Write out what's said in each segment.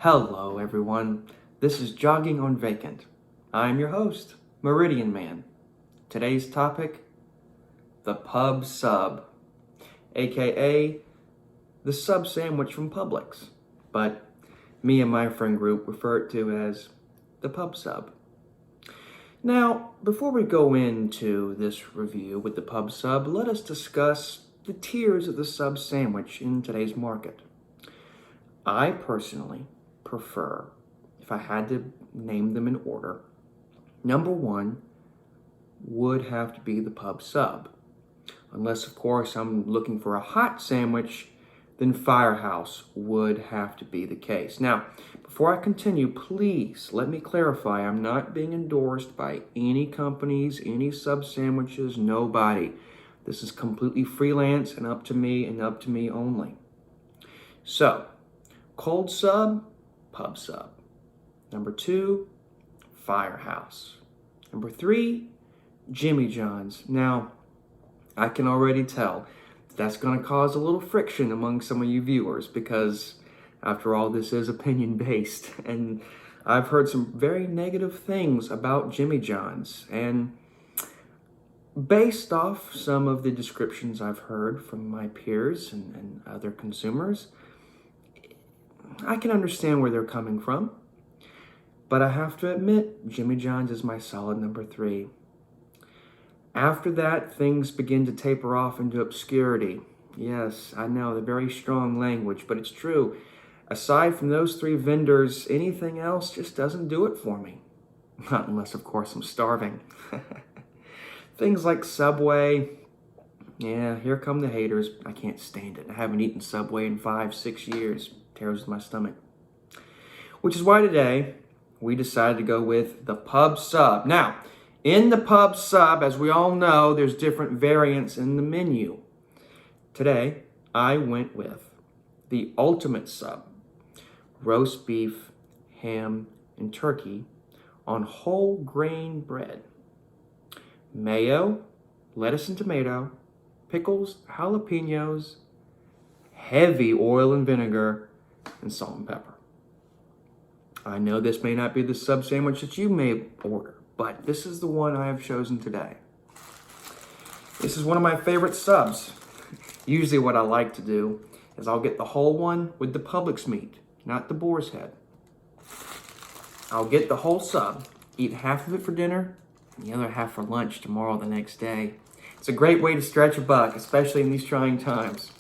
Hello everyone, this is Jogging on Vacant. I'm your host, Meridian Man. Today's topic, the pub sub, aka the sub sandwich from Publix, but me and my friend group refer it to as the pub sub. Now, before we go into this review with the pub sub, let us discuss the tiers of the sub sandwich in today's market. I personally prefer, if I had to name them in order, number one would have to be the pub sub. Unless, of course, I'm looking for a hot sandwich, then Firehouse would have to be the case. Now, before I continue, please let me clarify, I'm not being endorsed by any companies, any sub sandwiches, nobody. This is completely freelance and up to me only. So, cold sub, pub sub. Number two, Firehouse. Number three, Jimmy John's. Now, I can already tell that's going to cause a little friction among some of you viewers because, after all, this is opinion-based. And I've heard some very negative things about Jimmy John's. And based off some of the descriptions I've heard from my peers and other consumers, I can understand where they're coming from. But I have to admit, Jimmy John's is my solid number three. After that, things begin to taper off into obscurity. Yes, I know, they're very strong language, but it's true. Aside from those three vendors, anything else just doesn't do it for me. Not unless, of course, I'm starving. Things like Subway. Yeah, here come the haters. I can't stand it. I haven't eaten Subway in 5-6 years. Tears my stomach. Which is why today we decided to go with the pub sub. Now, in the pub sub, as we all know, there's different variants in the menu. Today, I went with the ultimate sub. Roast beef, ham, and turkey on whole grain bread. Mayo, lettuce and tomato, pickles, jalapeños, heavy oil and vinegar, and salt and pepper. I know this may not be the sub sandwich that you may order, but this is the one I have chosen today. This is one of my favorite subs. Usually what I like to do is I'll get the whole one with the Publix meat, not the boar's head. I'll get the whole sub, eat half of it for dinner, and the other half for lunch tomorrow or the next day. It's a great way to stretch a buck, especially in these trying times.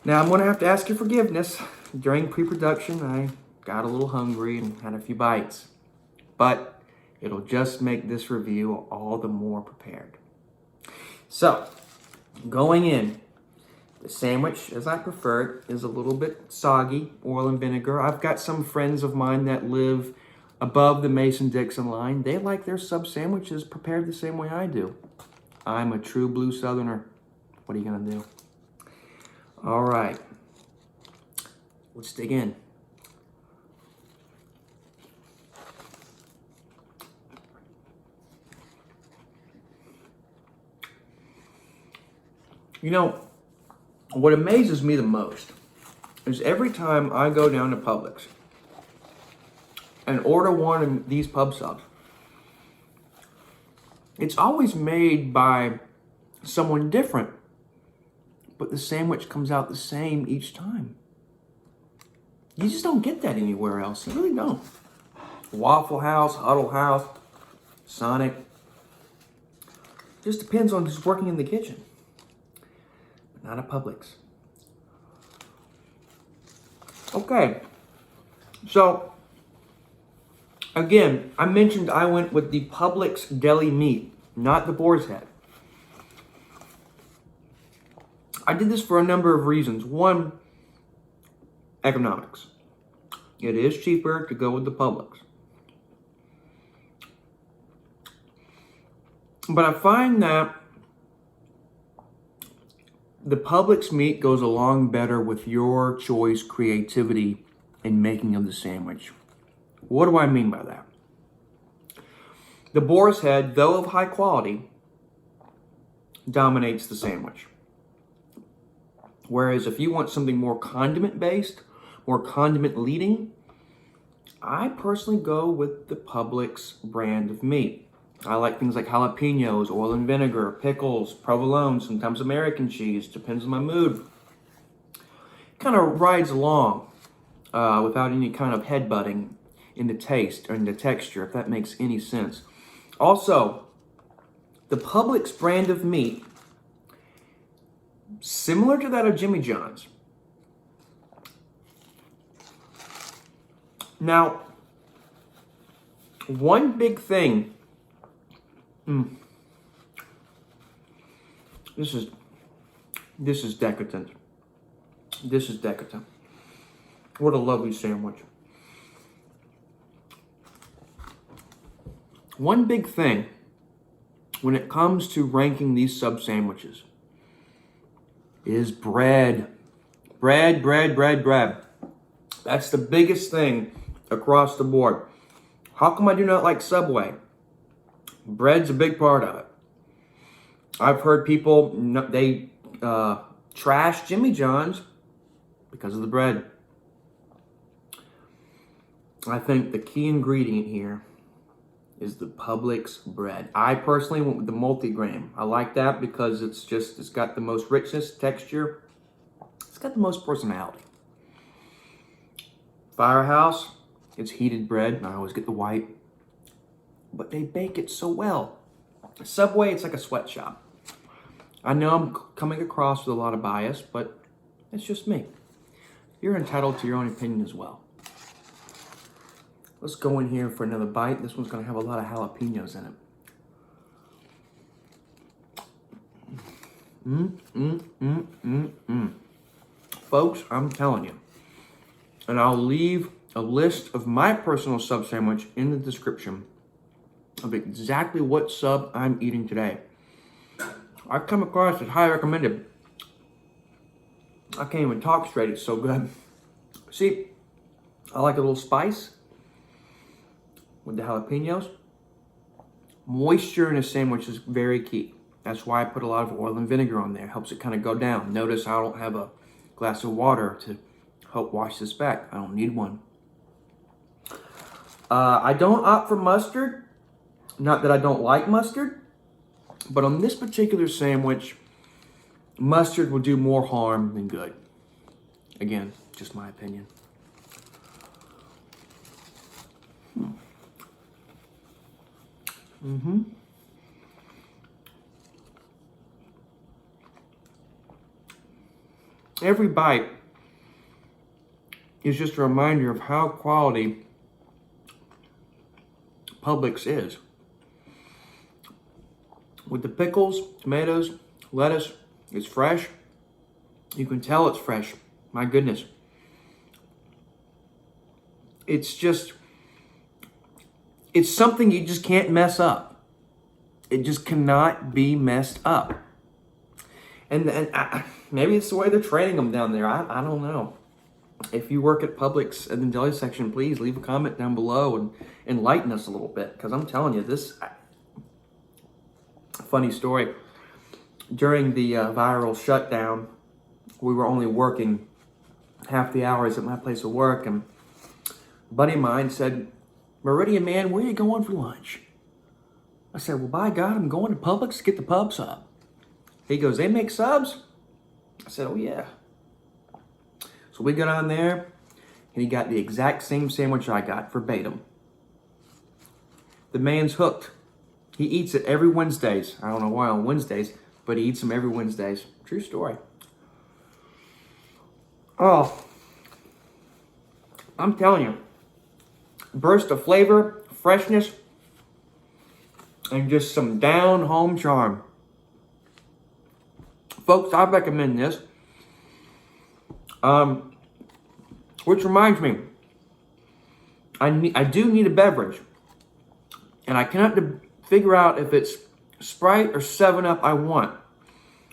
Now, I'm going to have to ask your forgiveness. During pre-production, I got a little hungry and had a few bites. But it'll just make this review all the more prepared. So, going in, the sandwich, as I prefer it, is a little bit soggy, oil and vinegar. I've got some friends of mine that live above the Mason-Dixon line. They like their sub sandwiches prepared the same way I do. I'm a true blue Southerner. What are you going to do? All right. Let's dig in. You know, what amazes me the most is every time I go down to Publix and order one of these pub subs, it's always made by someone different, but the sandwich comes out the same each time. You just don't get that anywhere else. You really don't. Waffle House, Huddle House, Sonic. Just depends on who's working in the kitchen. But not at Publix. Okay. So, again, I mentioned I went with the Publix deli meat, not the boar's head. I did this for a number of reasons. One, economics. It is cheaper to go with the Publix. But I find that the Publix meat goes along better with your choice creativity in making of the sandwich. What do I mean by that? The boar's head, though of high quality, dominates the sandwich. Whereas if you want something more condiment based, more condiment leading, I personally go with the Publix brand of meat. I like things like jalapeños, oil and vinegar, pickles, provolone, sometimes American cheese, depends on my mood. Kind of rides along without any kind of headbutting in the taste or in the texture, if that makes any sense. Also, the Publix brand of meat, similar to that of Jimmy John's. Now, one big thing, this is decadent. This is decadent. What a lovely sandwich. One big thing when it comes to ranking these sub sandwiches is bread. Bread. That's the biggest thing across the board. How come I do not like Subway? Bread's a big part of it. I've heard people, they trash Jimmy John's because of the bread. I think the key ingredient here is the Publix bread. I personally went with the multigrain. I like that because it's got the most richness, texture. It's got the most personality. Firehouse, it's heated bread. I always get the white, but they bake it so well. Subway, it's like a sweatshop. I know I'm coming across with a lot of bias, but it's just me. You're entitled to your own opinion as well. Let's go in here for another bite. This one's gonna have a lot of jalapenos in it. Folks, I'm telling you. And I'll leave a list of my personal sub sandwich in the description of exactly what sub I'm eating today. I've come across it, highly recommended. I can't even talk straight, it's so good. See, I like a little spice with the jalapenos. Moisture in a sandwich is very key. That's why I put a lot of oil and vinegar on there. It helps it kind of go down. Notice I don't have a glass of water to help wash this back. I don't need one. I don't opt for mustard. Not that I don't like mustard, but on this particular sandwich, mustard will do more harm than good. Again, just my opinion. Every bite is just a reminder of how quality Publix is. With the pickles, tomatoes, lettuce, it's fresh. You can tell it's fresh. My goodness. It's something you just can't mess up. It just cannot be messed up. And maybe it's the way they're training them down there. I don't know. If you work at Publix in the deli section, please leave a comment down below and enlighten us a little bit. Because I'm telling you, this funny story. During the viral shutdown, we were only working half the hours at my place of work. And a buddy of mine said, "Meridian Man, where are you going for lunch?" I said, "Well, by God, I'm going to Publix to get the pub sub." He goes, "They make subs?" I said, "Oh, yeah." So we got on there, and he got the exact same sandwich I got, verbatim. The man's hooked. He eats it every Wednesdays. I don't know why on Wednesdays, but he eats them every Wednesdays. True story. Oh, I'm telling you, burst of flavor, freshness, and just some down-home charm. Folks, I recommend this. Which reminds me, I do need a beverage. And I cannot figure out if it's Sprite or 7-Up I want.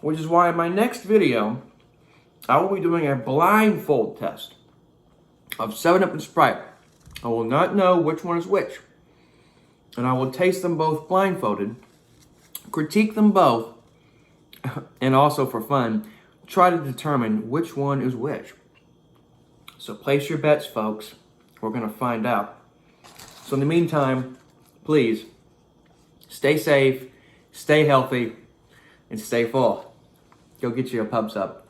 Which is why in my next video, I will be doing a blindfold test of 7-Up and Sprite. I will not know which one is which. And I will taste them both blindfolded, critique them both, and also for fun, try to determine which one is which. So place your bets, folks. We're going to find out. So in the meantime, please stay safe, stay healthy, and stay full. Go get you a pub sub.